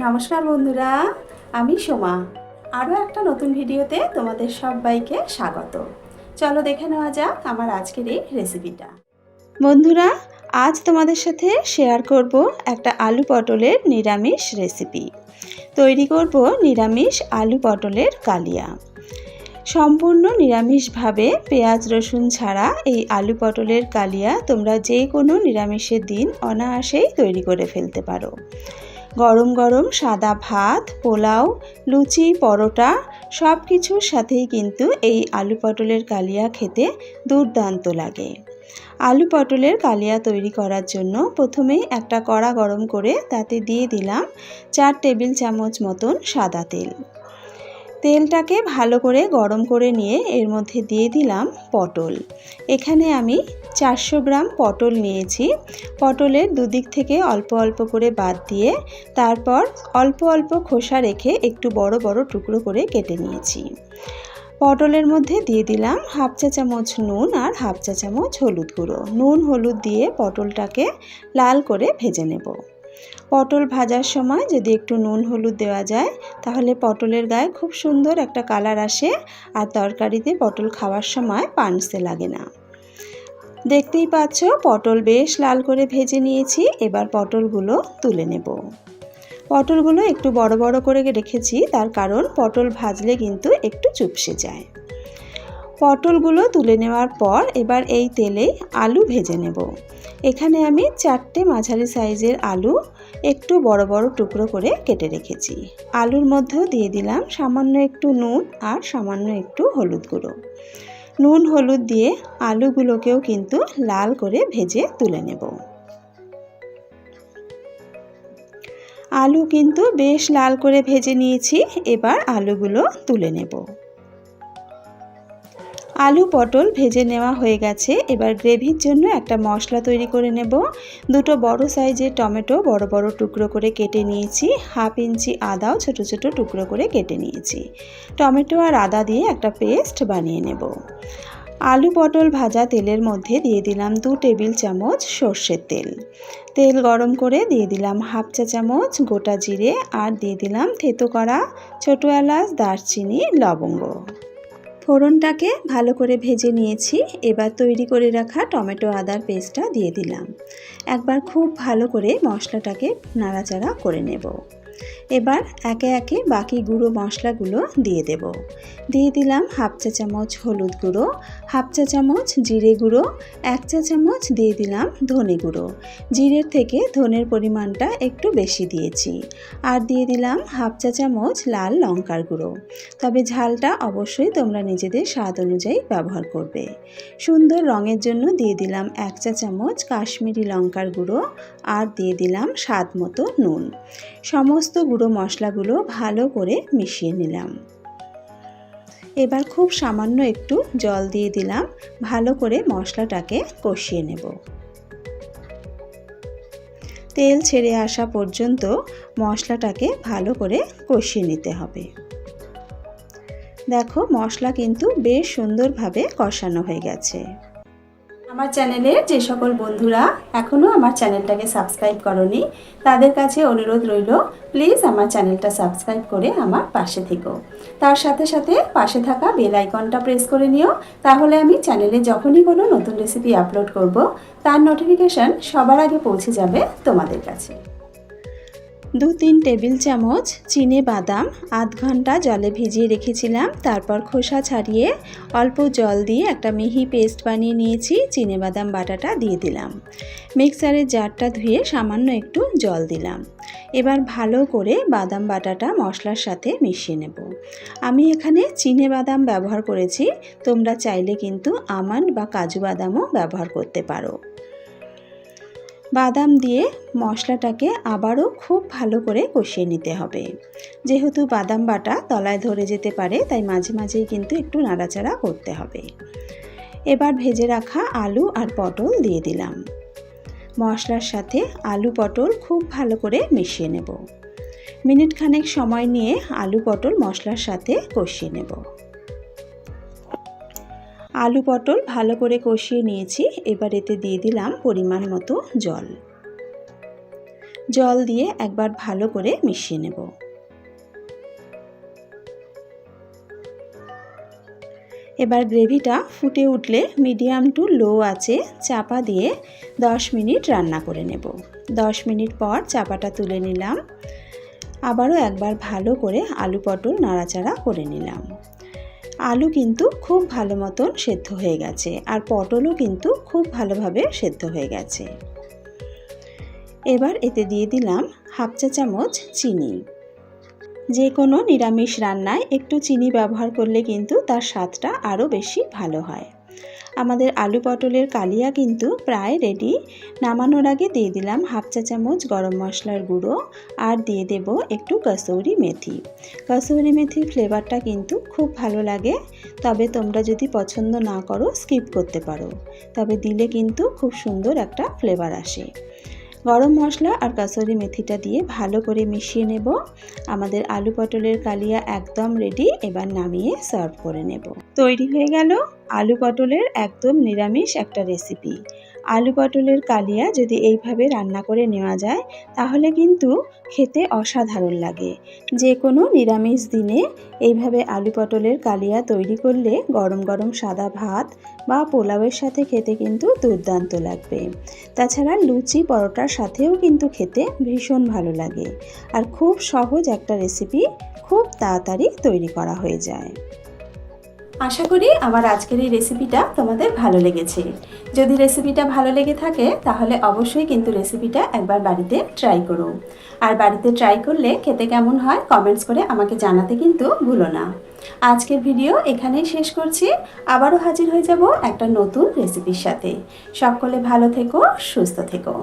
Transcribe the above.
নমস্কার বন্ধুরা, আমি সোমা। আরও একটা নতুন ভিডিওতে তোমাদের সবাইকে স্বাগত। চলো দেখে নেওয়া যাক আমার আজকের এই রেসিপিটা। বন্ধুরা, আজ তোমাদের সাথে শেয়ার করব একটা আলু পটলের নিরামিষ রেসিপি। তৈরি করব নিরামিষ আলু পটলের কালিয়া। সম্পূর্ণ নিরামিষভাবে পেঁয়াজ রসুন ছাড়া এই আলু পটলের কালিয়া তোমরা যে কোনো নিরামিষের দিন অনায়াসেই তৈরি করে ফেলতে পারো। গরম গরম সাদা ভাত, পোলাও, লুচি, পরোটা সব কিছুর সাথেই কিন্তু এই আলু পটলের কালিয়া খেতে দুর্দান্ত লাগে। আলু পটলের কালিয়া তৈরি করার জন্য প্রথমেই একটা কড়া গরম করে তাতে দিয়ে দিলাম 4 টেবিল চামচ মতন সাদা তেল। তেলটাকে ভালো করে গরম করে নিয়ে এর মধ্যে দিয়ে দিলাম পটল। এখানে আমি 400 গ্রাম পটল নিয়েছি। পটলের দুদিক থেকে অল্প অল্প করে বাদ দিয়ে তারপর অল্প অল্প খোসা রেখে একটু বড় বড় টুকরো করে কেটে নিয়েছি। পটলের মধ্যে দিয়ে দিলাম হাফ চা চামচ নুন আর হাফ চা চামচ হলুদ গুঁড়ো। নুন হলুদ দিয়ে পটলটাকে লাল করে ভেজে নেব। পটল ভাজার সময় যদি একটু নুন হলুদ দেওয়া যায় তাহলে পটলের গায়ে খুব সুন্দর একটা কালার আসে আর তরকারিতে পটল খাওয়ার সময় পানসে লাগে না। দেখতেই পাচ্ছ পটল বেশ লাল করে ভেজে নিয়েছি। এবার পটলগুলো তুলে নেব। পটলগুলো একটু বড় বড় করে রেখেছি, তার কারণ পটল ভাজলে কিন্তু একটু চুপসে যায়। পটলগুলো তুলে নেওয়ার পর এবার এই তেলেই আলু ভেজে নেব। এখানে আমি 4টে মাঝারি সাইজের আলু একটু বড় বড় টুকরো করে কেটে রেখেছি। আলুর মধ্যেও দিয়ে দিলাম সামান্য একটু নুন আর সামান্য একটু হলুদ গুঁড়ো। নুন হলুদ দিয়ে আলুগুলোকেও কিন্তু লাল করে ভেজে তুলে নেব। আলু কিন্তু বেশ লাল করে ভেজে নিয়েছি। এবার আলুগুলো তুলে নেব। আলু পটল ভেজে নেওয়া হয়ে গেছে। এবার গ্রেভির জন্য একটা মশলা তৈরি করে নেব। দুটো বড় সাইজের টমেটো বড় বড় টুকরো করে কেটে নিয়েছি। হাফ ইঞ্চি আদাও ছোট ছোট টুকরো করে কেটে নিয়েছি। টমেটো আর আদা দিয়ে একটা পেস্ট বানিয়ে নেব। আলু পটল ভাজা তেলের মধ্যে দিয়ে দিলাম 2 টেবিল চামচ সর্ষের তেল। তেল গরম করে দিয়ে দিলাম হাফ চা চামচ গোটা জিরে আর দিয়ে দিলাম থেতো করা ছোট এলাচ, দারচিনি, লবঙ্গ। ফোড়নটাকে ভালো করে ভেজে নিয়েছি। এবার তৈরি করে রাখা টমেটো আদার পেস্টটা দিয়ে দিলাম। একবার খুব ভালো করে মশলাটাকে নাড়াচাড়া করে নেব। এবার একে একে বাকি গুঁড়ো মশলাগুলো দিয়ে দেব। দিয়ে দিলাম হাফ চা চামচ হলুদ গুঁড়ো, হাফ চা চামচ জিরে গুঁড়ো, 1 চা চামচ দিয়ে দিলাম ধনে গুঁড়ো। জিরের থেকে ধনের পরিমাণটা একটু বেশি দিয়েছি। আর দিয়ে দিলাম হাফ চা চামচ লাল লঙ্কার গুঁড়ো। তবে ঝালটা অবশ্যই তোমরা নিজেদের স্বাদ অনুযায়ী ব্যবহার করবে। সুন্দর রঙের জন্য দিয়ে দিলাম 1 চা চামচ কাশ্মীরি লঙ্কার গুঁড়ো আর দিয়ে দিলাম স্বাদ মতো নুন। সমস্ত গুঁড়ো মশলাগুলো ভালো করে মিশিয়ে নিলাম। এবার খুব সামান্য একটু জল দিয়ে দিলাম। ভালো করে মশলাটাকে কষিয়ে নেব। তেল ছেড়ে আসা পর্যন্ত মশলাটাকে ভালো করে কষিয়ে নিতে হবে। দেখো মশলা কিন্তু বেশ সুন্দরভাবে কষানো হয়ে গেছে। আমার চ্যানেলের যে সকল বন্ধুরা এখনও আমার চ্যানেলটাকে সাবস্ক্রাইব করনি তাদের কাছে অনুরোধ রইল, প্লিজ আমার চ্যানেলটা সাবস্ক্রাইব করে আমার পাশে থেকো। তার সাথে সাথে পাশে থাকা বেল আইকনটা প্রেস করে নিও, তাহলে আমি চ্যানেলে যখনই কোনো নতুন রেসিপি আপলোড করব তার নোটিফিকেশান সবার আগে পৌঁছে যাবে তোমাদের কাছে। 2-3 টেবিল চামচ চিনে বাদাম আধ ঘন্টা জলে ভিজিয়ে রেখেছিলাম। তারপর খোসা ছাড়িয়ে অল্প জল দিয়ে একটা মিহি পেস্ট বানিয়ে নিয়েছি। চিনে বাদাম বাটাটা দিয়ে দিলাম। মিক্সারের জারটা ধুয়ে সামান্য একটু জল দিলাম। এবার ভালো করে বাদাম বাটাটা মশলার সাথে মিশিয়ে নেব। আমি এখানে চিনে বাদাম ব্যবহার করেছি, তোমরা চাইলে কিন্তু আমন্ড বা কাজু বাদামও ব্যবহার করতে পারো। বাদাম দিয়ে মশলাটাকে আবারও খুব ভালো করে কষিয়ে নিতে হবে। যেহেতু বাদাম বাটা তলায় ধরে যেতে পারে তাই মাঝে মাঝেই কিন্তু একটু নাড়াচাড়া করতে হবে। এবার ভেজে রাখা আলু আর পটল দিয়ে দিলাম। মশলার সাথে আলু পটল খুব ভালো করে মিশিয়ে নেব। মিনিট খানেক সময় নিয়ে আলু পটল মশলার সাথে কষিয়ে নেব। আলু পটল ভালো করে কষিয়ে নিয়েছি। এবার এতে দিয়ে দিলাম পরিমাণ মতো জল। জল দিয়ে একবার ভালো করে মিশিয়ে নেব। এবার গ্রেভিটা ফুটে উঠলে মিডিয়াম টু লো আঁচে চাপা দিয়ে 10 মিনিট রান্না করে নেব। 10 মিনিট পর চাপাটা তুলে নিলাম। আবারও একবার ভালো করে আলু পটল নাড়াচাড়া করে নিলাম। আলু কিন্তু খুব ভালো মতন সেদ্ধ হয়ে গেছে, আর পটলও কিন্তু খুব ভালোভাবে সেদ্ধ হয়ে গেছে। এবার এতে দিয়ে দিলাম হাফ চা চামচ চিনি। যে কোনো নিরামিষ রান্নায় একটু চিনি ব্যবহার করলে কিন্তু তার স্বাদটা আরও বেশি ভালো হয়। আমাদের আলু পটলের কালিয়া কিন্তু প্রায় রেডি। নামানোর আগে দিয়ে দিলাম হাফ চা চামচ গরম মশলার গুঁড়ো, আর দিয়ে দেব একটু কসুরি মেথি। কসুরি মেথির ফ্লেভারটা কিন্তু খুব ভালো লাগে, তবে তোমরা যদি পছন্দ না করো স্কিপ করতে পারো, তবে দিলে কিন্তু খুব সুন্দর একটা ফ্লেভার আসে। গরম মশলা আর কসুরি মেথিটা দিয়ে ভালো করে মিশিয়ে নেব। আমাদের আলু পটলের কালিয়া একদম রেডি। এবার নামিয়ে সার্ভ করে নেব। তৈরি হয়ে গেল আলু পটলের একদম নিরামিষ একটা রেসিপি। আলু পটলের কালিয়া যদি এইভাবে রান্না করে নেওয়া যায় তাহলে কিন্তু খেতে অসাধারণ লাগে। যে কোনো নিরামিষ দিনে এইভাবে আলু পটলের কালিয়া তৈরি করলে গরম গরম সাদা ভাত বা পোলাওয়ের সাথে খেতে কিন্তু দুর্দান্ত লাগবে। তাছাড়া লুচি পরোটার সাথেও কিন্তু খেতে ভীষণ ভালো লাগে। আর খুব সহজ একটা রেসিপি, খুব তাড়াতাড়ি তৈরি করা হয়ে যায়। আশা করি আমার আজকের এই রেসিপিটা তোমাদের ভালো লেগেছে। যদি রেসিপিটা ভালো লেগে থাকে তাহলে অবশ্যই কিন্তু রেসিপিটা একবার বাড়িতে ট্রাই করো। আর বাড়িতে ট্রাই করলে খেতে কেমন হয় কমেন্টস করে আমাকে জানাতে কিন্তু ভুলো না। আজকের ভিডিও এখানেই শেষ করছি। আবারও হাজির হয়ে যাব একটা নতুন রেসিপির সাথে। সকলে ভালো থেকো, সুস্থ থেকো।